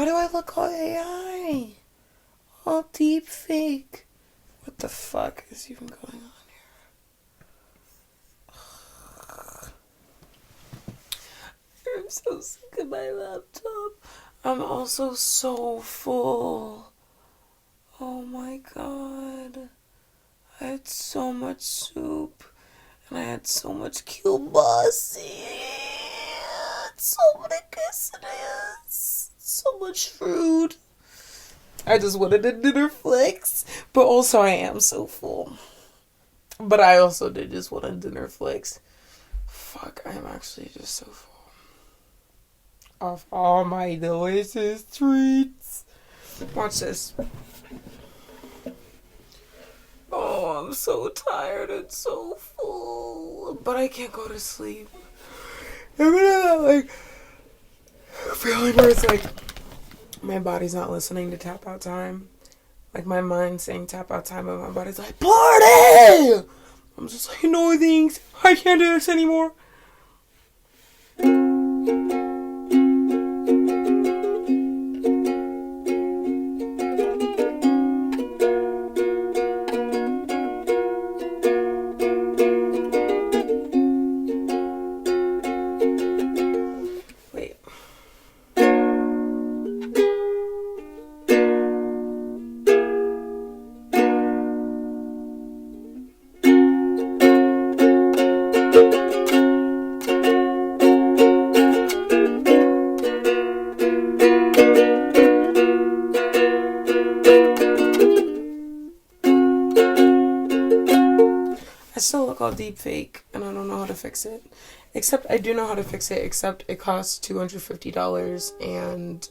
do I look all AI? All deep fake. What the fuck is even going on here? I'm so sick of my laptop. I'm also so full. Oh my god. I had so much soup. And I had so much kielbasa. So many quesadillas. So much food. I just wanted a dinner flex. But also I am so full. But I also did just want a dinner flex. Fuck, I am actually just so full. Of all my delicious treats. Watch this. Oh, I'm so tired and so full. But I can't go to sleep. I'm in that, like, feeling where it's like my body's not listening to tap out time. Like, my mind's saying tap out time, but my body's like, party! I'm just like, no thanks. I can't do this anymore. I still look all deep fake, and I don't know how to fix it. Except, I do know how to fix it, except it costs $250, and,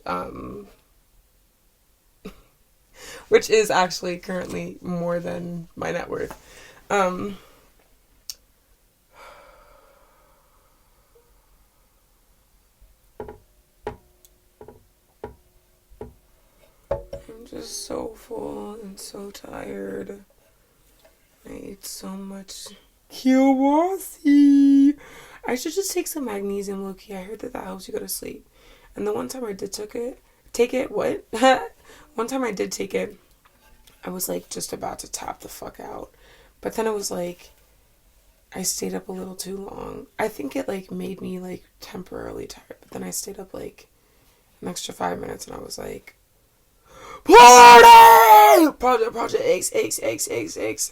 which is actually currently more than my net worth. I'm just so full and so tired. I ate so much kielbasa. I should just take some magnesium, low-key. I heard that helps you go to sleep. And the one time I did take it, what? One time I did take it, I was like just about to tap the fuck out. But then it was like, I stayed up a little too long. I think it like made me like temporarily tired. But then I stayed up like an extra 5 minutes and I was like, party! Project X.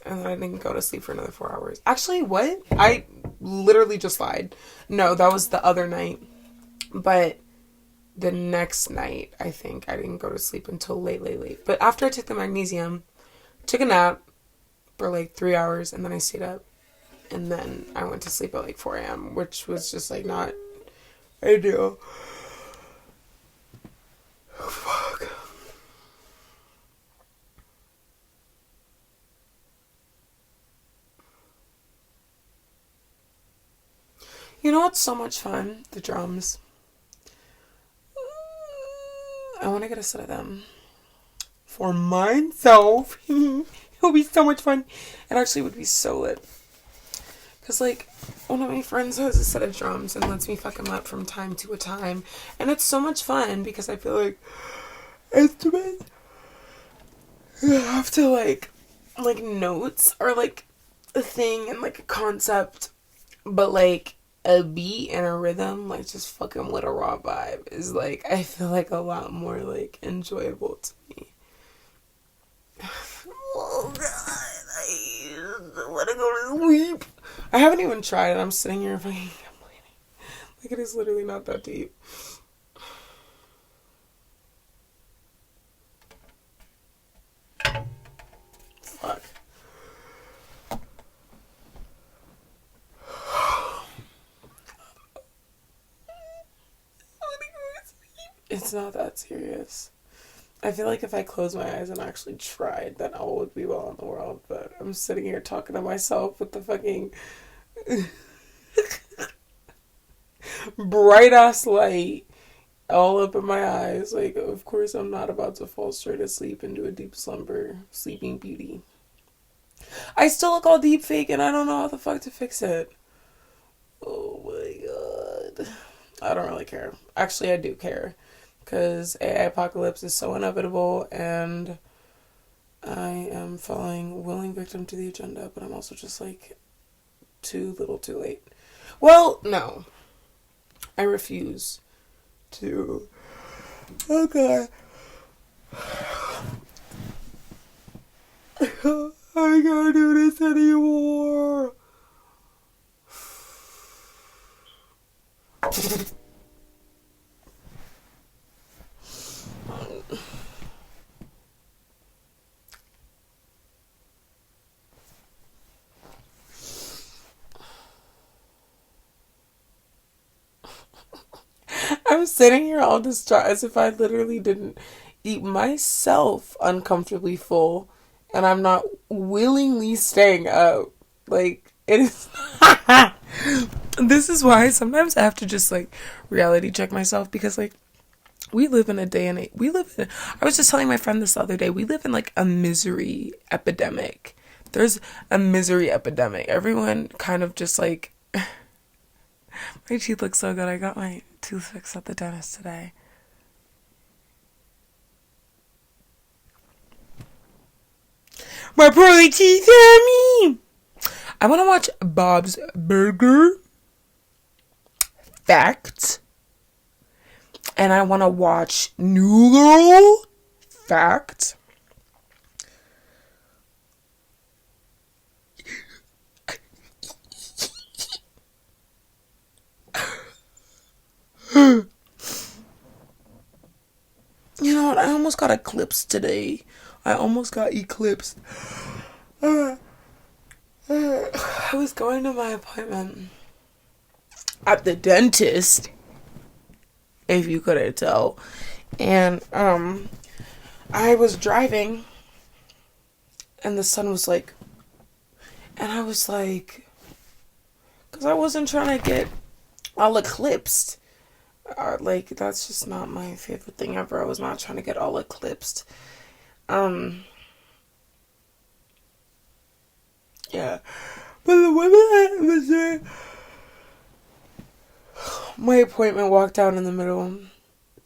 And then I didn't go to sleep for another 4 hours. Actually, what? I literally just lied. No, that was the other night. But the next night, I think, I didn't go to sleep until late. But after I took the magnesium, took a nap for like 3 hours, and then I stayed up. And then I went to sleep at like 4 a.m., which was just like not ideal. Oh, fuck. You know what's so much fun? The drums. I want to get a set of them for myself. It'll be so much fun. It actually would be so lit. Because, like, one of my friends has a set of drums and lets me fuck them up from time to time. And it's so much fun because I feel like instruments have to, like notes are, like, a thing and, like, a concept. But, like, a beat and a rhythm, like, just fucking with a raw vibe is, like, I feel like a lot more, like, enjoyable to me. Oh, God. I want to go to sleep. I haven't even tried it. I'm sitting here fucking complaining. Like, it is literally not that deep. Fuck. It's not that serious. I feel like if I close my eyes and actually tried, then all would be well in the world. But I'm sitting here talking to myself with the fucking bright ass light all up in my eyes. Like, of course, I'm not about to fall straight asleep into a deep slumber. Sleeping Beauty. I still look all deep fake and I don't know how the fuck to fix it. Oh my god. I don't really care. Actually, I do care. because AI apocalypse is so inevitable, and I am falling willing victim to the agenda, but I'm also just like too little too late. Well, no. I refuse to. Oh god. I can't do this anymore. I'm sitting here all distraught as if I literally didn't eat myself uncomfortably full, and I'm not willingly staying up. Like, it is. This is why sometimes I have to just like reality check myself, because like we live in a day and age. I was just telling my friend this the other day, we live in like a misery epidemic. There's a misery epidemic. Everyone kind of just like, my teeth look so good. I got my tooth fixed at the dentist today. My pearly teeth, me. I want to watch Bob's Burger Fact. And I want to watch New Girl Fact. You know what? I almost got eclipsed today. I was going to my appointment at the dentist, if you couldn't tell. And I was driving, and the sun was like, and I was like, because I wasn't trying to get all eclipsed. Like, that's just not my favorite thing ever. I was not trying to get all eclipsed. Yeah. But the woman that was there, my appointment walked out in the middle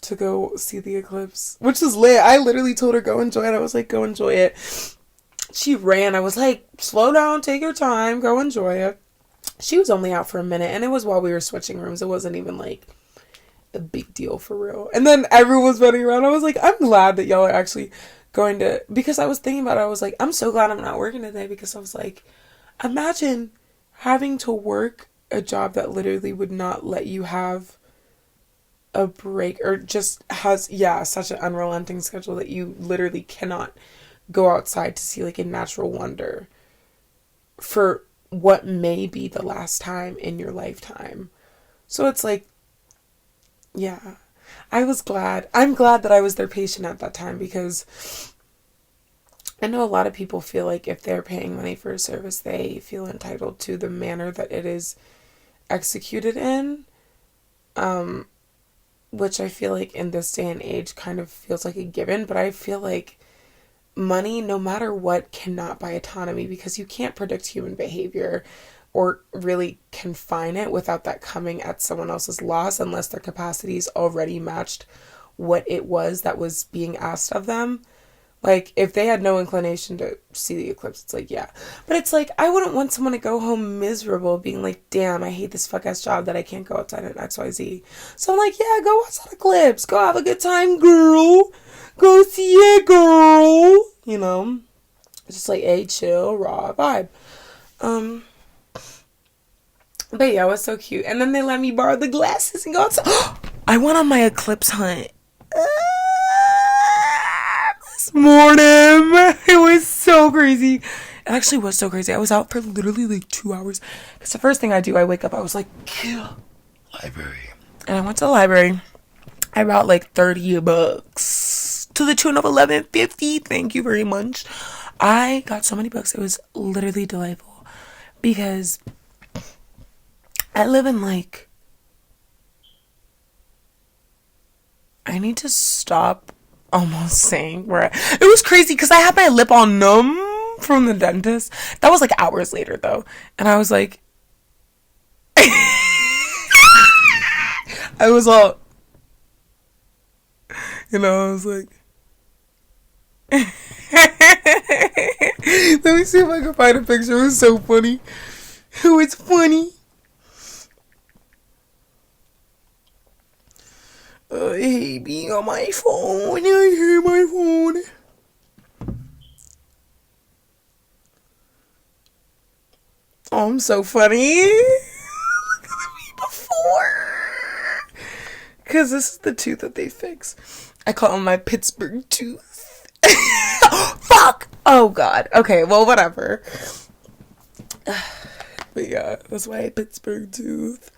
to go see the eclipse, which is lit. I literally told her, go enjoy it. I was like, go enjoy it. She ran. I was like, slow down, take your time, go enjoy it. She was only out for a minute, and it was while we were switching rooms. It wasn't even like a big deal for real. And then everyone was running around. I was like, I'm glad that y'all are actually going to, because I was thinking about it. I was like, I'm so glad I'm not working today, because I was like, imagine having to work a job that literally would not let you have a break, or just has, such an unrelenting schedule that you literally cannot go outside to see like a natural wonder for what may be the last time in your lifetime. So it's like, yeah, I'm glad that I was their patient at that time, because I know a lot of people feel like if they're paying money for a service, they feel entitled to the manner that it is executed in, which I feel like in this day and age kind of feels like a given. But I feel like money, no matter what, cannot buy autonomy, because you can't predict human behavior or really confine it without that coming at someone else's loss, unless their capacities already matched what it was that was being asked of them. Like, if they had no inclination to see the eclipse, it's like, yeah. But it's like, I wouldn't want someone to go home miserable, being like, damn, I hate this fuck-ass job that I can't go outside at XYZ. So I'm like, yeah, go watch that eclipse. Go have a good time, girl. Go see it, girl. You know? It's just like a chill, raw vibe. But yeah, it was so cute. And then they let me borrow the glasses and go outside. I went on my eclipse hunt this morning. It was so crazy. It actually was so crazy. I was out for literally like 2 hours. Because the first thing I do, I wake up, I was like, kill library. And I went to the library. I bought like 30 books to the tune of $11.50. Thank you very much. I got so many books. It was literally delightful. Because I live in like, I need to stop almost saying where it was crazy, because I had my lip all numb from the dentist. That was like hours later though. And I was like, I was all, And I was like, let me see if I can find a picture. It was so funny. Oh, it's funny. I hate being on my phone. I hate my phone. Oh, I'm so funny. Look at me before. Because this is the tooth that they fix. I call it my Pittsburgh tooth. Fuck! Oh, God. Okay, well, whatever. But yeah, that's why I Pittsburgh tooth.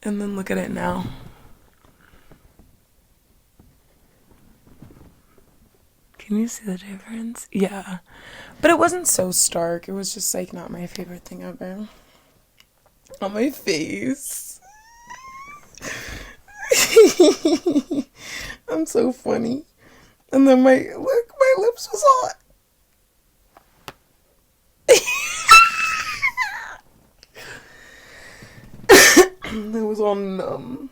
And then look at it now. Can you see the difference? Yeah. But it wasn't so stark. It was just like not my favorite thing ever. On my face. I'm so funny. And then my lips was hot. It was all numb.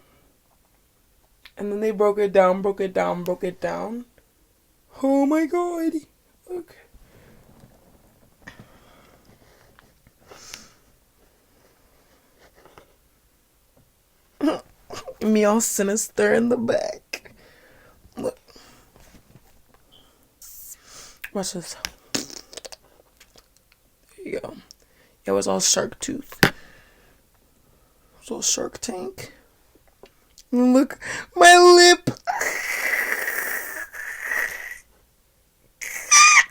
And then they broke it down. Oh my God. Look. Me all sinister in the back. Look. Watch this. There you go. It was all shark tooth. It was all Shark Tank. And look, my lip.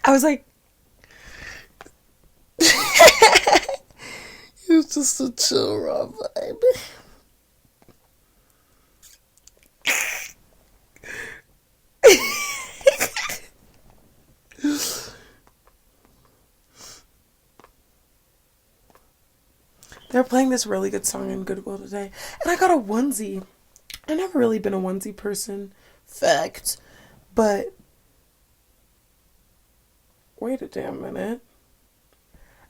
I was like, it was just a chill, raw vibe. They're playing this really good song in Goodwill today, and I got a onesie. I've never really been a onesie person, fact, but wait a damn minute.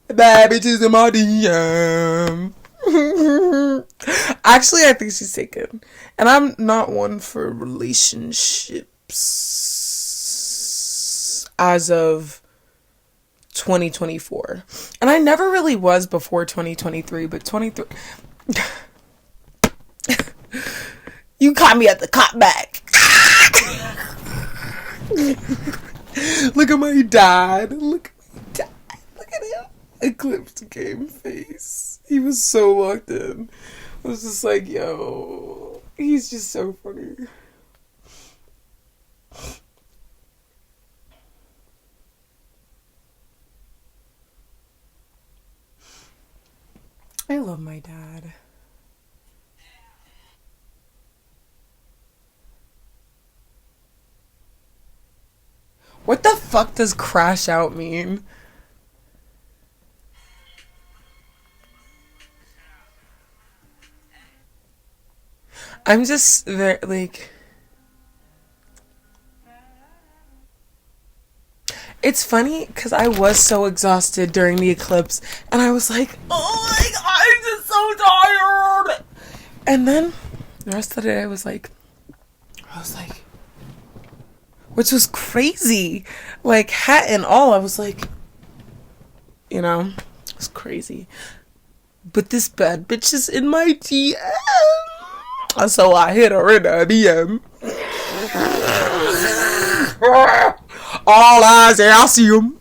Bad bitches in my DM. Actually, I think she's taken. And I'm not one for relationships as of 2024. And I never really was before 2023, but 23... You caught me at the cop back. Look at my dad. Look at him. Eclipsed game face. He was so locked in. I was just like, yo, he's just so funny. I love my dad. What the fuck does crash out mean? I'm just very, like... It's funny because I was so exhausted during the eclipse, and I was like, oh my God, I'm just so tired. And then the rest of the day I was like, which was crazy, like hat and all. I was like, you know, it was crazy. But this bad bitch is in my DM, so I hit her in a DM. All eyes, I see him.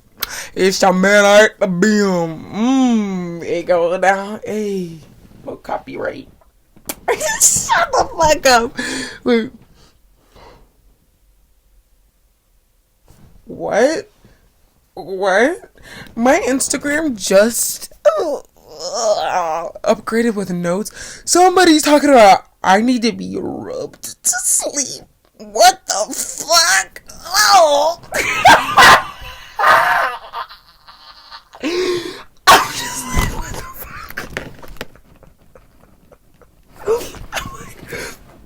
It's a man at the beam. It goes down. Hey, no copyright. Shut the fuck up. Wait. What? My Instagram just upgraded with notes. Somebody's talking about I need to be rubbed to sleep. What the fuck? Oh. I'm just like, what the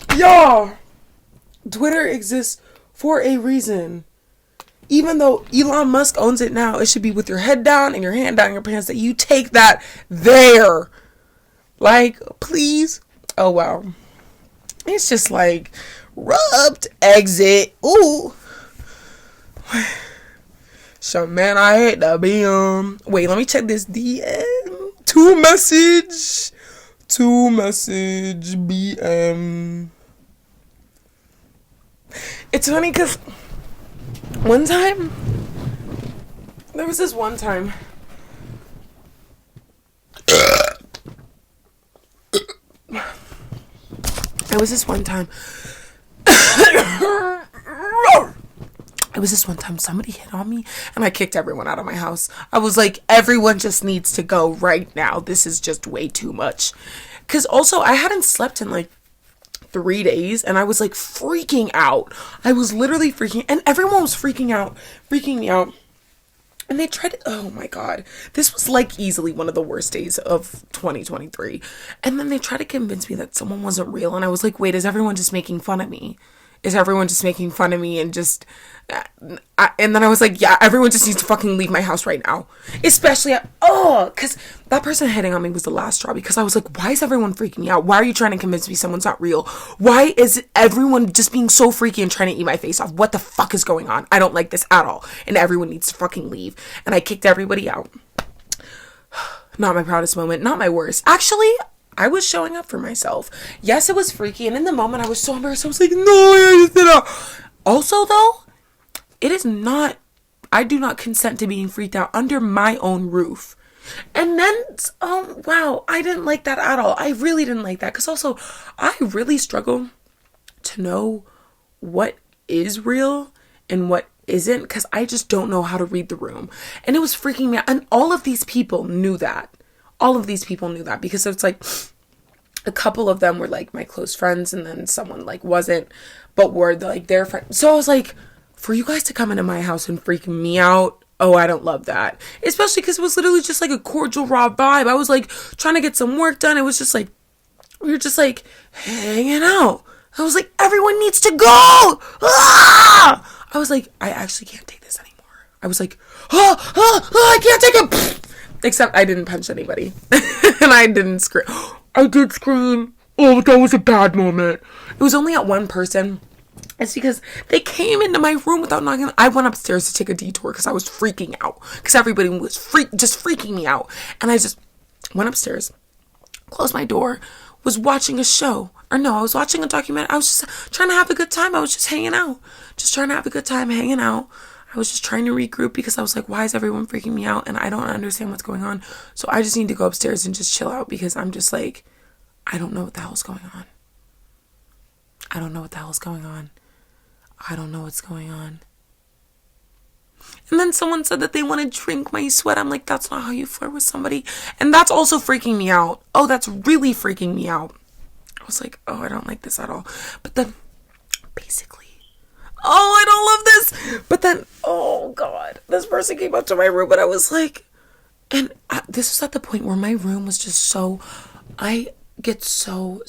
fuck? Y'all, Twitter exists for a reason. Even though Elon Musk owns it now, it should be with your head down and your hand down your pants that you take that there. Like, please. Oh, wow. It's just like rubbed, exit. Ooh. So man, I hate the BM. Wait, let me check this DM. To message BM. It's funny because one time, there was this one time. It was this one time. It was this one time somebody hit on me and I kicked everyone out of my house. I was like, everyone just needs to go right now. This is just way too much. Because also, I hadn't slept in like 3 days and I was like freaking out. I was literally freaking, and everyone was freaking me out. And they tried to, oh my God, this was like easily one of the worst days of 2023. And then they tried to convince me that someone wasn't real. And I was like, wait, is everyone just making fun of me? Is everyone just making fun of me and just, and then I was like, yeah, everyone just needs to fucking leave my house right now. Especially, because that person hitting on me was the last straw, because I was like, why is everyone freaking me out? Why are you trying to convince me someone's not real? Why is everyone just being so freaky and trying to eat my face off? What the fuck is going on? I don't like this at all. And everyone needs to fucking leave. And I kicked everybody out. Not my proudest moment, not my worst. Actually, I was showing up for myself. Yes, it was freaky, and in the moment, I was so embarrassed. I was like, no, I just did it. Also, though, it is not, I do not consent to being freaked out under my own roof. And then, oh, wow, I didn't like that at all. I really didn't like that, because also, I really struggle to know what is real and what isn't, because I just don't know how to read the room. And it was freaking me out, and all of these people knew that. All of these people knew that, because it's like a couple of them were like my close friends, and then someone like wasn't, but were like their friends. So I was like, for you guys to come into my house and freak me out, oh, I don't love that. Especially because it was literally just like a cordial raw vibe. I was like trying to get some work done. It was just like, we were just like hanging out. I was like, everyone needs to go. Ah! I was like, I actually can't take this anymore. I was like, I can't take it. Except I didn't punch anybody. And I didn't scream. I did scream. Oh, that was a bad moment. It was only at one person. It's because they came into my room without knocking. I went upstairs to take a detour because I was freaking out. Because everybody was just freaking me out. And I just went upstairs, closed my door, was watching a show. Or no, I was watching a documentary. I was just trying to have a good time. I was just hanging out. Just trying to have a good time hanging out. I was just trying to regroup because I was like, why is everyone freaking me out? And I don't understand what's going on. So I just need to go upstairs and just chill out, because I'm just like, I don't know what the hell's going on. I don't know what the hell's going on. I don't know what's going on. And then someone said that they want to drink my sweat. I'm like, that's not how you flirt with somebody. And that's also freaking me out. Oh, that's really freaking me out. I was like, oh, I don't like this at all. But then, basically, oh, I don't love this. But then, oh God, this person came up to my room, and I was like, and this was at the point where my room was just so, I get so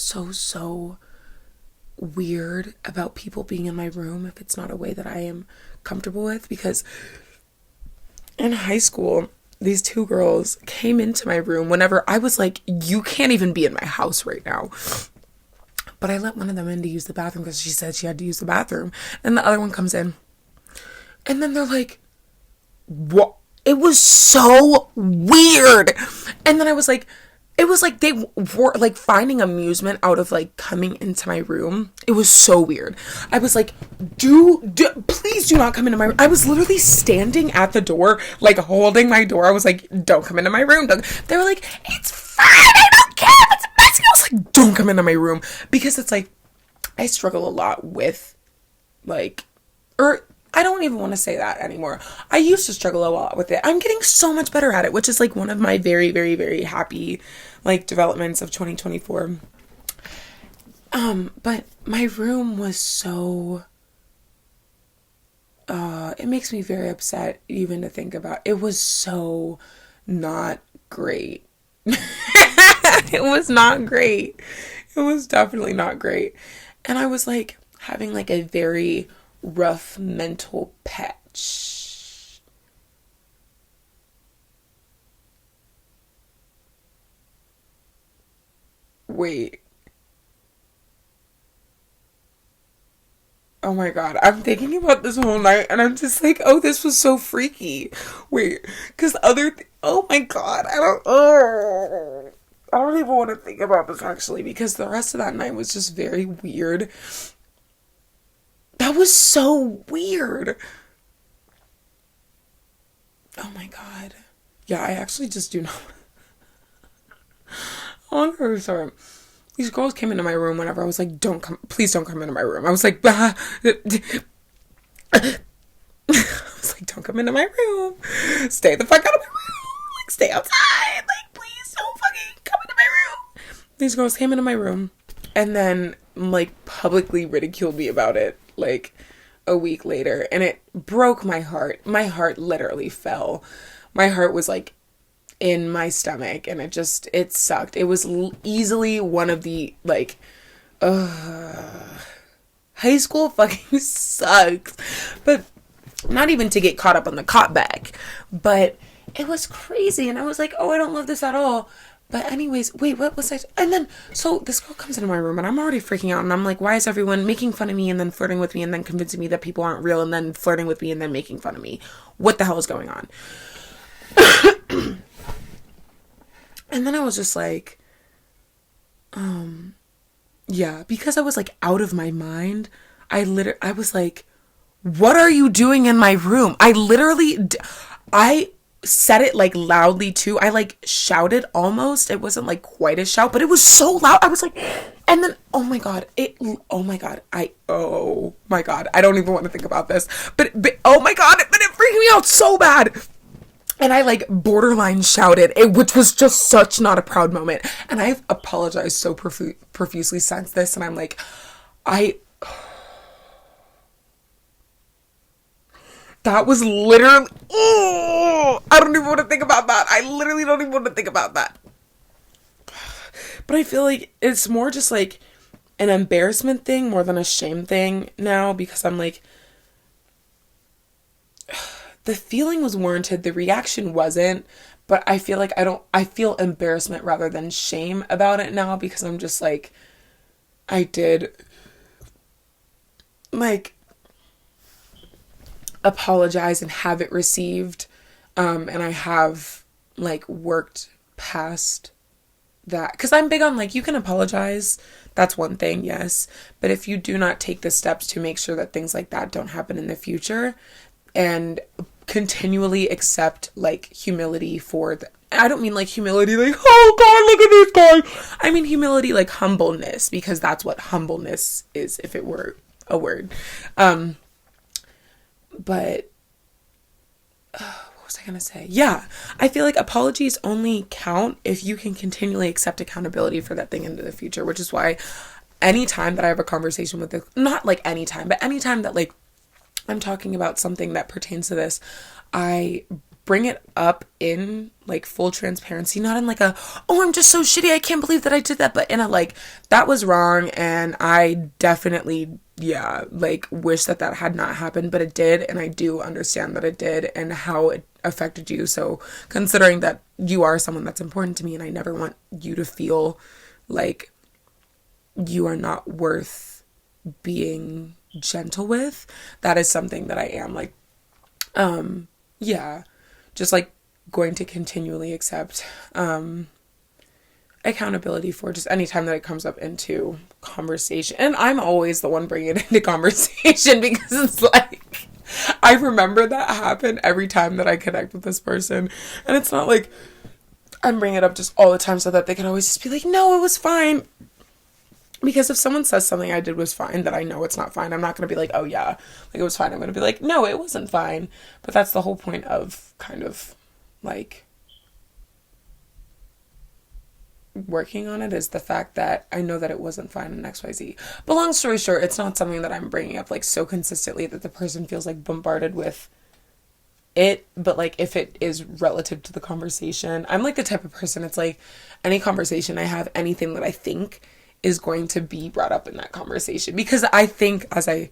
weird about people being in my room if it's not a way that I am comfortable with, because in high school, these two girls came into my room whenever I was like, you can't even be in my house right now. But I let one of them in to use the bathroom because she said she had to use the bathroom. And the other one comes in. And then they're like, what? It was so weird. And then I was like, it was like they were like finding amusement out of like coming into my room. It was so weird. I was like, please do not come into my room. I was literally standing at the door, like holding my door. I was like, don't come into my room. They were like, it's fine. I don't care if it's messy. I was like, don't come into my room. Because it's like, I struggle a lot with like, I don't even want to say that anymore. I used to struggle a lot with it. I'm getting so much better at it, which is like one of my very, very, very happy like developments of 2024. But my room was so, it makes me very upset even to think about. It was so not great. It was not great. It was definitely not great. And I was like having like a very rough mental patch. Wait. Oh my God, I'm thinking about this whole night and I'm just like, oh, this was so freaky. Wait, because oh my God, I don't even want to think about this actually, because the rest of that night was just very weird. That was so weird. Oh my God. Yeah, I actually just do not. Oh, sorry. These girls came into my room whenever I was like, don't come, please don't come into my room. I was like, bah. I was like, don't come into my room. Stay the fuck out of my room. Like, stay outside. Like, please don't fucking come into my room. These girls came into my room and then, like, publicly ridiculed me about it, like, a week later. And it broke my heart. My heart literally fell. My heart was, like, in my stomach, and it sucked. It was easily one of the, like, high school fucking sucks. But not even to get caught up on the cop bag, but it was crazy, and I was like, oh, I don't love this at all. But anyways, wait, what was I? And then, so this girl comes into my room, and I'm already freaking out, and I'm like, why is everyone making fun of me, and then flirting with me, and then convincing me that people aren't real, and then flirting with me, and then making fun of me? What the hell is going on? And then I was just like, yeah, because I was like out of my mind. I was like, what are you doing in my room? I said it like loudly too. I like shouted almost. It wasn't like quite a shout, but it was so loud. I was like, and then, oh my God, I don't even want to think about this, but oh my God, but it freaked me out so bad. And I like borderline shouted, which was just such not a proud moment. And I've apologized so profusely since this. And I'm like, that was literally, I don't even want to think about that. I literally don't even want to think about that. But I feel like it's more just like an embarrassment thing more than a shame thing now, because I'm like, the feeling was warranted, the reaction wasn't, but I feel like I feel embarrassment rather than shame about it now, because I'm just like, I did, like, apologize and have it received, and I have, like, worked past that, because I'm big on, like, you can apologize, that's one thing, yes, but if you do not take the steps to make sure that things like that don't happen in the future, and continually accept, like, humility for I don't mean like humility like, oh God, look at this guy. I mean humility like humbleness, because that's what humbleness is if it were a word. But what was I gonna say? Yeah, I feel like apologies only count if you can continually accept accountability for that thing into the future, which is why anytime that I have a conversation with not like anytime, but anytime that like I'm talking about something that pertains to this, I bring it up in like full transparency, not in like oh, I'm just so shitty, I can't believe that I did that, but in a like, that was wrong, and I definitely, yeah, like wish that had not happened, but it did, and I do understand that it did and how it affected you. So considering that you are someone that's important to me, and I never want you to feel like you are not worth being gentle with, that is something that I am like, yeah, just like going to continually accept accountability for just anytime that it comes up into conversation. And I'm always the one bringing it into conversation, because it's like, I remember that happen every time that I connect with this person, and it's not like I'm bringing it up just all the time so that they can always just be like, no, it was fine. Because if someone says something I did was fine, that I know it's not fine, I'm not going to be like, oh yeah, like it was fine. I'm going to be like, no, it wasn't fine. But that's the whole point of kind of like working on it, is the fact that I know that it wasn't fine in XYZ. But long story short, it's not something that I'm bringing up like so consistently that the person feels like bombarded with it. But like if it is relative to the conversation, I'm like the type of person, it's like any conversation I have, anything that I think is going to be brought up in that conversation, because I think as I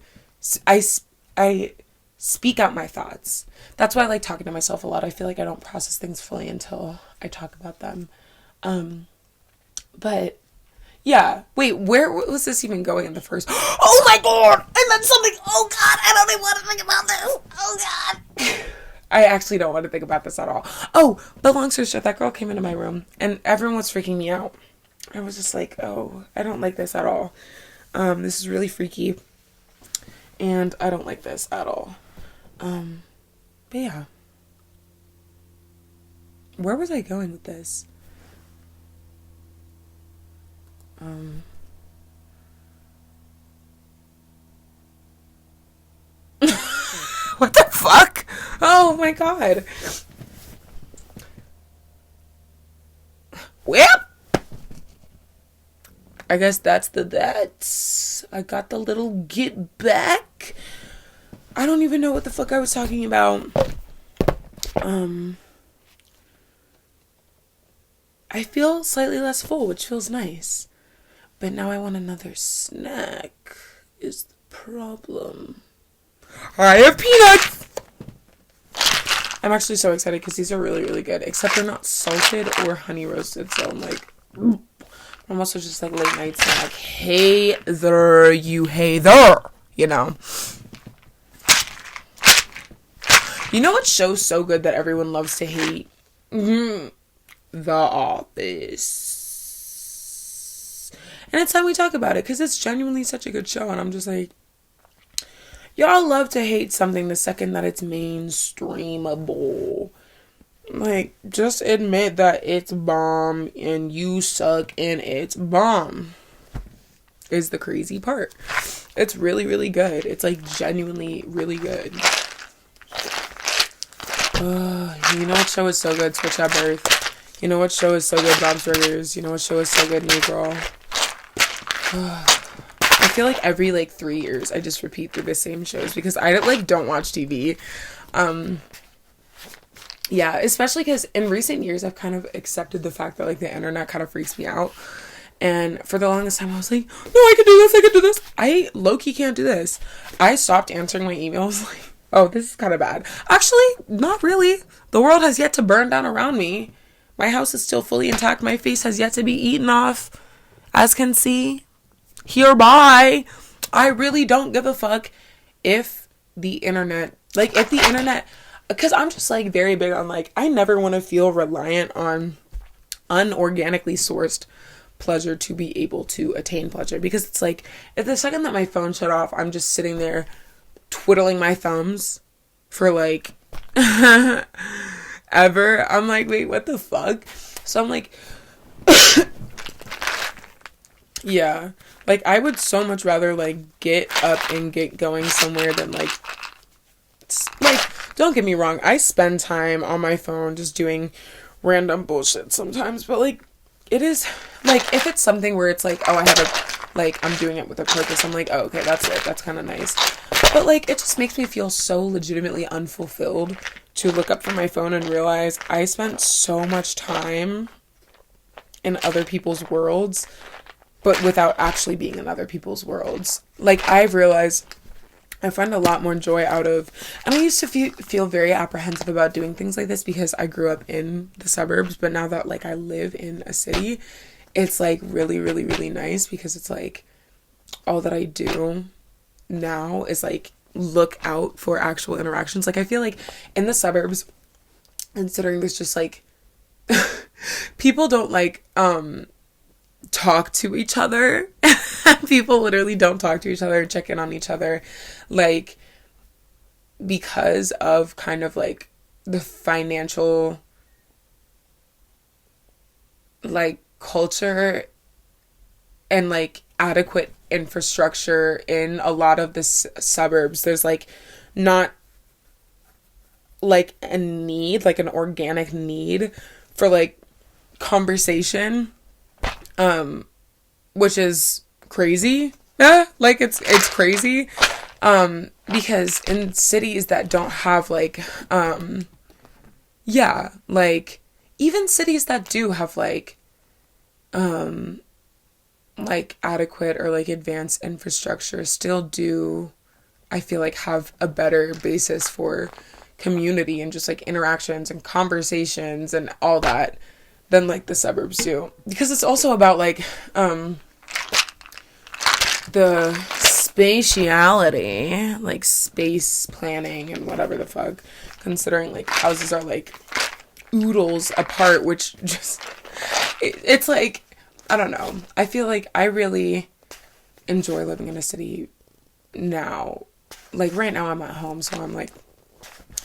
speak out my thoughts. That's why I like talking to myself a lot. I feel like I don't process things fully until I talk about them. But Yeah. Wait, where was this even going in the first? Oh my god! And then something. Oh god, I don't even want to think about this. Oh god. I actually don't want to think about this at all. Oh, but long story short, that girl came into my room and everyone was freaking me out. I was just like, oh, I don't like this at all. This is really freaky. And I don't like this at all. But yeah. Where was I going with this? What the fuck? Oh my god. Well, I guess that's that. I got the little get back. I don't even know what the fuck I was talking about. I feel slightly less full, which feels nice. But now I want another snack, is the problem. I have peanuts! I'm actually so excited because these are really, really good. Except they're not salted or honey roasted, so I'm like... I'm also just like late night snack. Hey there, you hey there! You know? You know what show's so good that everyone loves to hate? The Office. And it's time we talk about it because it's genuinely such a good show, and I'm just like, y'all love to hate something the second that it's mainstreamable. Like, just admit that it's bomb and you suck and it's bomb is the crazy part. It's really, really good. It's like genuinely really good. You know what show is so good? Switch at Birth. You know what show is so good? Bob's Burgers. You know what show is so good? New Girl. I feel like every like 3 years I just repeat through the same shows because I don't watch TV. Yeah, especially because in recent years I've kind of accepted the fact that like the internet kind of freaks me out. And for the longest time I was like, no, I can do this. I low-key can't do this. I stopped answering my emails like, oh, this is kind of bad. Actually, not really. The world has yet to burn down around me. My house is still fully intact. My face has yet to be eaten off. As can see, hereby, I really don't give a fuck if the internet, because I'm just like very big on like, I never want to feel reliant on unorganically sourced pleasure to be able to attain pleasure, because it's like, at the second that my phone shut off, I'm just sitting there twiddling my thumbs for like ever. I'm like, wait, what the fuck? So I'm like, yeah, like I would so much rather like get up and get going somewhere than like don't get me wrong, I spend time on my phone just doing random bullshit sometimes, but like it is like, if it's something where it's like, oh, I have a like, I'm doing it with a purpose, I'm like, oh, okay, that's it, that's kind of nice. But like, it just makes me feel so legitimately unfulfilled to look up from my phone and realize I spent so much time in other people's worlds, but without actually being in other people's worlds. Like, I've realized I find a lot more joy out of, and I used to feel very apprehensive about doing things like this because I grew up in the suburbs, but now that like I live in a city, it's like really, really, really nice, because it's like all that I do now is like look out for actual interactions. Like, I feel like in the suburbs, considering there's just like people don't like talk to each other. People literally don't talk to each other, check in on each other, like, because of kind of like the financial like culture and like adequate infrastructure in a lot of the suburbs. There's like not like a need, like an organic need for like conversation, which is crazy. Like it's crazy, because in cities that don't have like like even cities that do have like adequate or like advanced infrastructure still do, I feel like, have a better basis for community and just like interactions and conversations and all that than like the suburbs do, because it's also about like the spatiality, like space planning and whatever the fuck, considering like houses are like oodles apart, which just, it's like, I don't know. I feel like I really enjoy living in a city now. Like right now I'm at home, so I'm like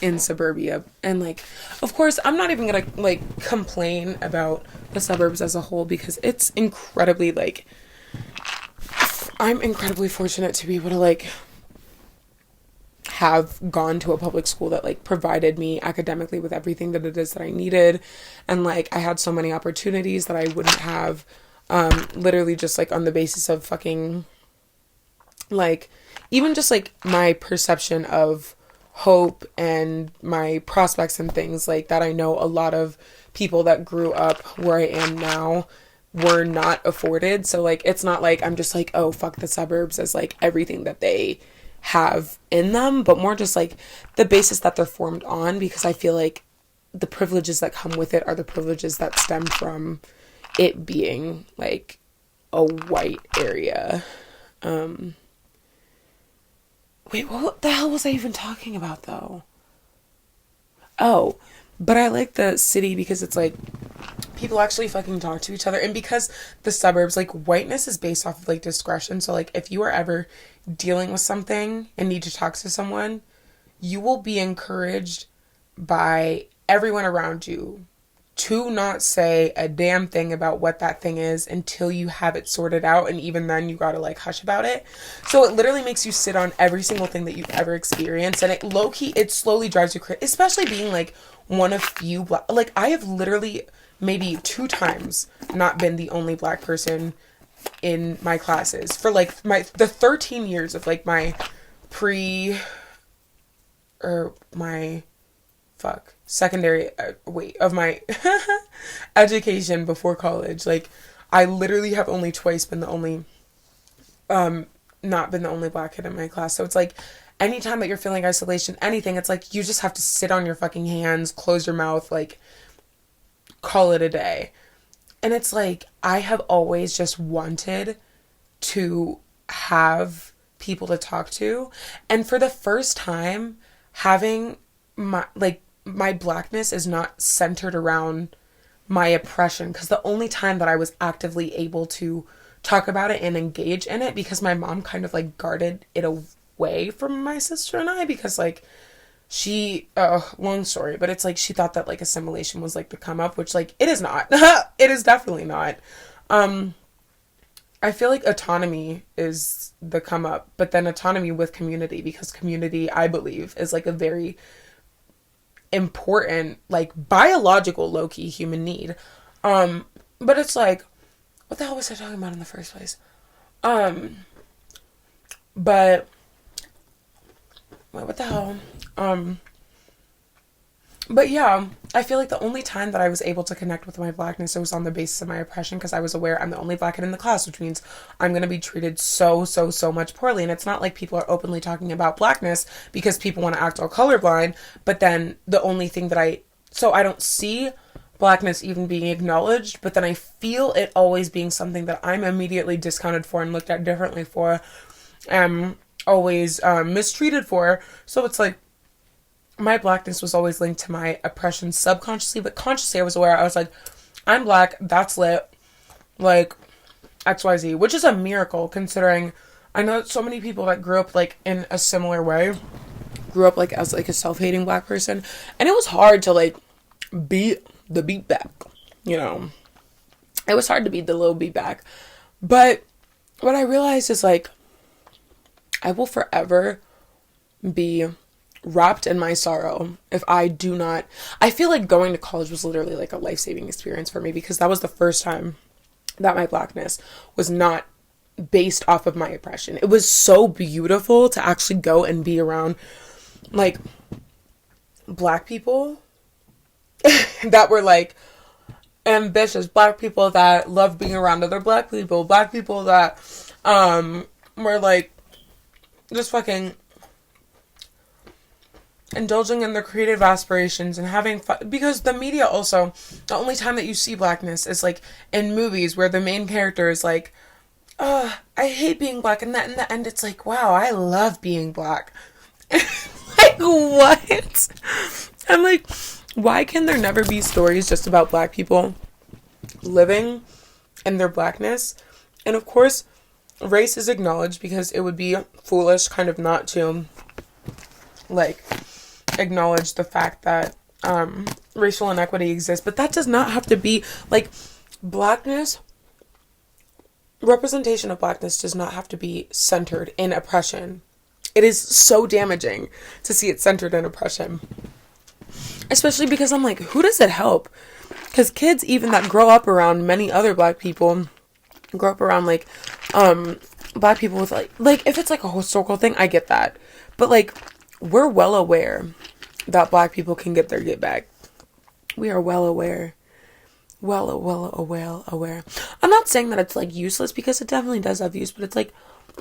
in suburbia, and like of course I'm not even gonna like complain about the suburbs as a whole, because it's incredibly like, I'm incredibly fortunate to be able to like have gone to a public school that like provided me academically with everything that it is that I needed, and like I had so many opportunities that I wouldn't have, literally just like on the basis of fucking like, even just like my perception of hope and my prospects and things like that. I know a lot of people that grew up where I am now were not afforded. So like, it's not like I'm just like, oh, fuck the suburbs as like everything that they have in them, but more just like the basis that they're formed on, because I feel like the privileges that come with it are the privileges that stem from it being like a white area. Wait, what the hell was I even talking about, though? Oh, but I like the city because it's like people actually fucking talk to each other. And because the suburbs, like, whiteness is based off of like discretion. So like if you are ever dealing with something and need to talk to someone, you will be encouraged by everyone around you to not say a damn thing about what that thing is until you have it sorted out, and even then you gotta like hush about it. So it literally makes you sit on every single thing that you've ever experienced, and it low-key, it slowly drives you crazy, especially being like one of few black, like I have literally maybe 2 times not been the only black person in my classes for like the 13 years of like my secondary of my education before college. Like I literally have only twice been the only not been the only black kid in my class. So it's like anytime that you're feeling isolation, anything, it's like you just have to sit on your fucking hands, close your mouth, like call it a day. And it's like I have always just wanted to have people to talk to, and for the first time having my blackness is not centered around my oppression, because the only time that I was actively able to talk about it and engage in it, because my mom kind of like guarded it away from my sister and I, because like she long story, but it's like she thought that like assimilation was like the come up, which like it is not. It is definitely not. I feel like autonomy is the come up, but then autonomy with community, because community, I believe, is like a very important, like biological low-key human need. But it's like, what the hell was I talking about in the first place? But wait, what the hell? But yeah, I feel like the only time that I was able to connect with my blackness, it was on the basis of my oppression, because I was aware I'm the only black kid in the class, which means I'm going to be treated so much poorly. And it's not like people are openly talking about blackness because people want to act all colorblind, but then the only thing that I don't see blackness even being acknowledged, but then I feel it always being something that I'm immediately discounted for and looked at differently for, always mistreated for. So it's like, my blackness was always linked to my oppression subconsciously, but consciously I was aware. I was like, I'm black, that's lit, like XYZ, which is a miracle considering I know so many people that grew up like in a similar way, grew up like as like a self-hating black person, and it was hard to like beat the beat back, you know. It was hard to beat the little beat back. But what I realized is like, I will forever be wrapped in my sorrow if I do not. I feel like going to college was literally like a life-saving experience for me, because that was the first time that my blackness was not based off of my oppression. It was so beautiful to actually go and be around like black people that were like ambitious, black people that loved being around other black people that were like just fucking indulging in their creative aspirations and having fun, because the media also, the only time that you see blackness is like in movies where the main character is like I hate being black, and that in the end, it's like, wow, I love being black. Like, what? I'm like, why can there never be stories just about black people living in their blackness? And of course, race is acknowledged because it would be foolish kind of not to, like, acknowledge the fact that racial inequity exists. But that does not have to be, like, blackness, representation of blackness does not have to be centered in oppression. It is so damaging to see it centered in oppression. Especially because I'm like, who does it help? Because kids even that grow up around many other black people, grow up around like black people with like if it's like a historical thing, I get that. But like, we're well aware that black people can get their get back. We are well aware. Well aware. I'm not saying that it's like useless, because it definitely does have use, but it's like,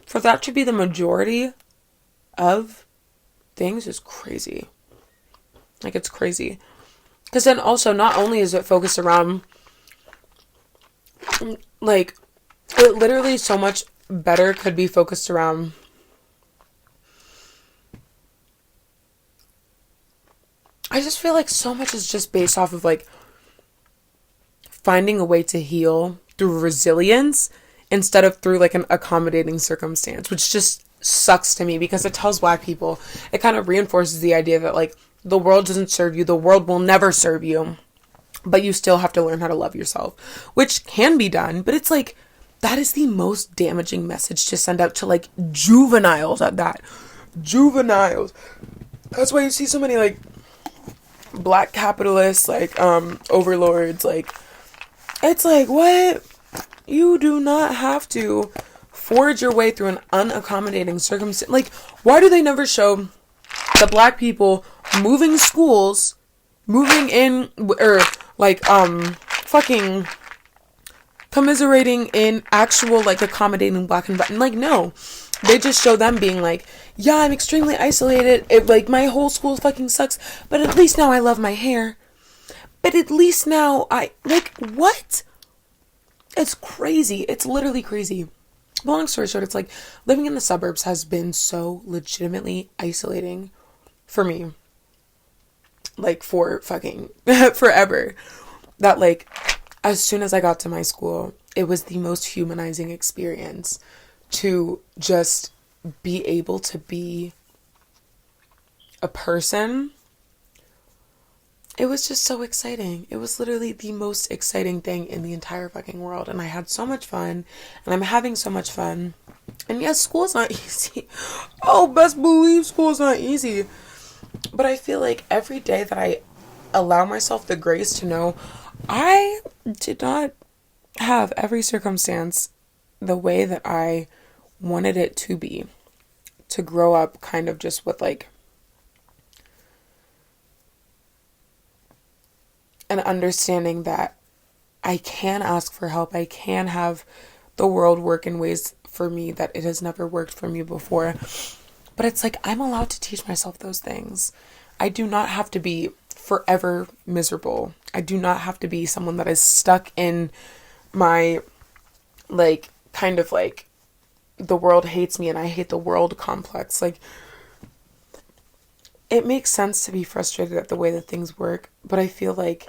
for that to be the majority of things is crazy. Like, it's crazy. Because then also, not only is it focused around, like, it literally so much better could be focused around I just feel like so much is just based off of like finding a way to heal through resilience instead of through like an accommodating circumstance, which just sucks to me, because it tells black people, it kind of reinforces the idea that like the world doesn't serve you, the world will never serve you, but you still have to learn how to love yourself, which can be done, but it's like, that is the most damaging message to send out to like juveniles at that. Juveniles. That's why you see so many like black capitalists, like overlords, like, it's like, what? You do not have to forge your way through an unaccommodating circumstance. Like, why do they never show the black people moving schools, moving in, or like fucking commiserating in actual like accommodating black and like, no, they just show them being like, yeah, I'm extremely isolated, it, like my whole school fucking sucks, but at least now I love my hair, but at least now I like, what? It's crazy. It's literally crazy. But long story short, it's like living in the suburbs has been so legitimately isolating for me, like for fucking forever, that like as soon as I got to my school, it was the most humanizing experience to just be able to be a person. It was just so exciting. It was literally the most exciting thing in the entire fucking world. And I had so much fun. And I'm having so much fun. And yes, school's not easy. Oh, best believe school's not easy. But I feel like every day that I allow myself the grace to know I did not have every circumstance the way that I wanted it to be. To grow up kind of just with like an understanding that I can ask for help. I can have the world work in ways for me that it has never worked for me before. But it's like, I'm allowed to teach myself those things. I do not have to be forever miserable. I do not have to be someone that is stuck in my, like, kind of like, the world hates me and I hate the world complex. Like, it makes sense to be frustrated at the way that things work, but I feel like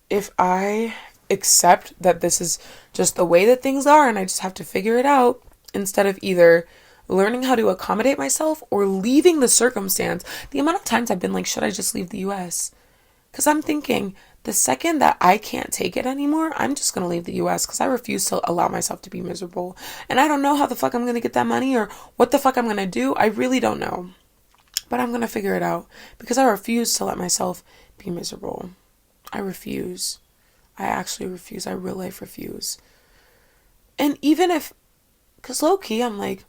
if I accept that this is just the way that things are and I just have to figure it out, instead of either learning how to accommodate myself or leaving the circumstance. The amount of times I've been like, should I just leave the US? Because I'm thinking, the second that I can't take it anymore, I'm just going to leave the US, because I refuse to allow myself to be miserable. And I don't know how the fuck I'm going to get that money or what the fuck I'm going to do. I really don't know. But I'm going to figure it out, because I refuse to let myself be miserable. I refuse. I actually refuse. I real life refuse. And even if, because low key, I'm like,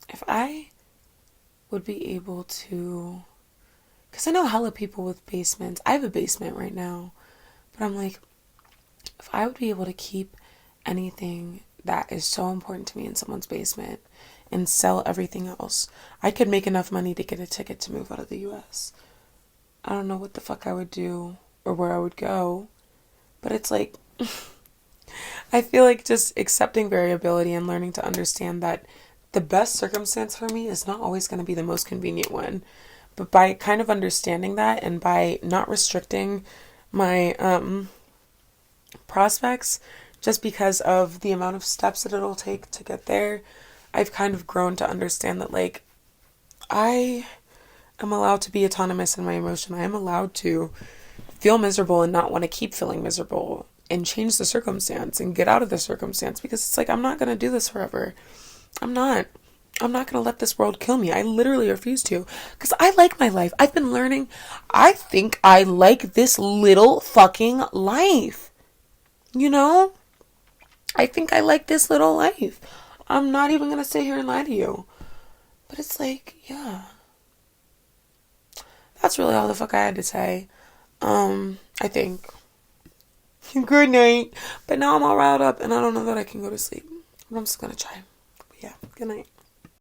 if I would be able to, because I know hella people with basements. I have a basement right now. But I'm like, if I would be able to keep anything that is so important to me in someone's basement and sell everything else, I could make enough money to get a ticket to move out of the US. I don't know what the fuck I would do or where I would go. But it's like, I feel like just accepting variability and learning to understand that the best circumstance for me is not always going to be the most convenient one. But by kind of understanding that and by not restricting my prospects just because of the amount of steps that it'll take to get there, I've kind of grown to understand that, like, I am allowed to be autonomous in my emotion. I am allowed to feel miserable and not want to keep feeling miserable and change the circumstance and get out of the circumstance, because it's like, I'm not going to do this forever. I'm not. I'm not going to let this world kill me. I literally refuse to, because I like my life. I've been learning. I think I like this little fucking life. You know? I think I like this little life. I'm not even going to sit here and lie to you. But it's like, yeah. That's really all the fuck I had to say. I think. Good night. But now I'm all riled up and I don't know that I can go to sleep. But I'm just gonna try. But yeah, good night.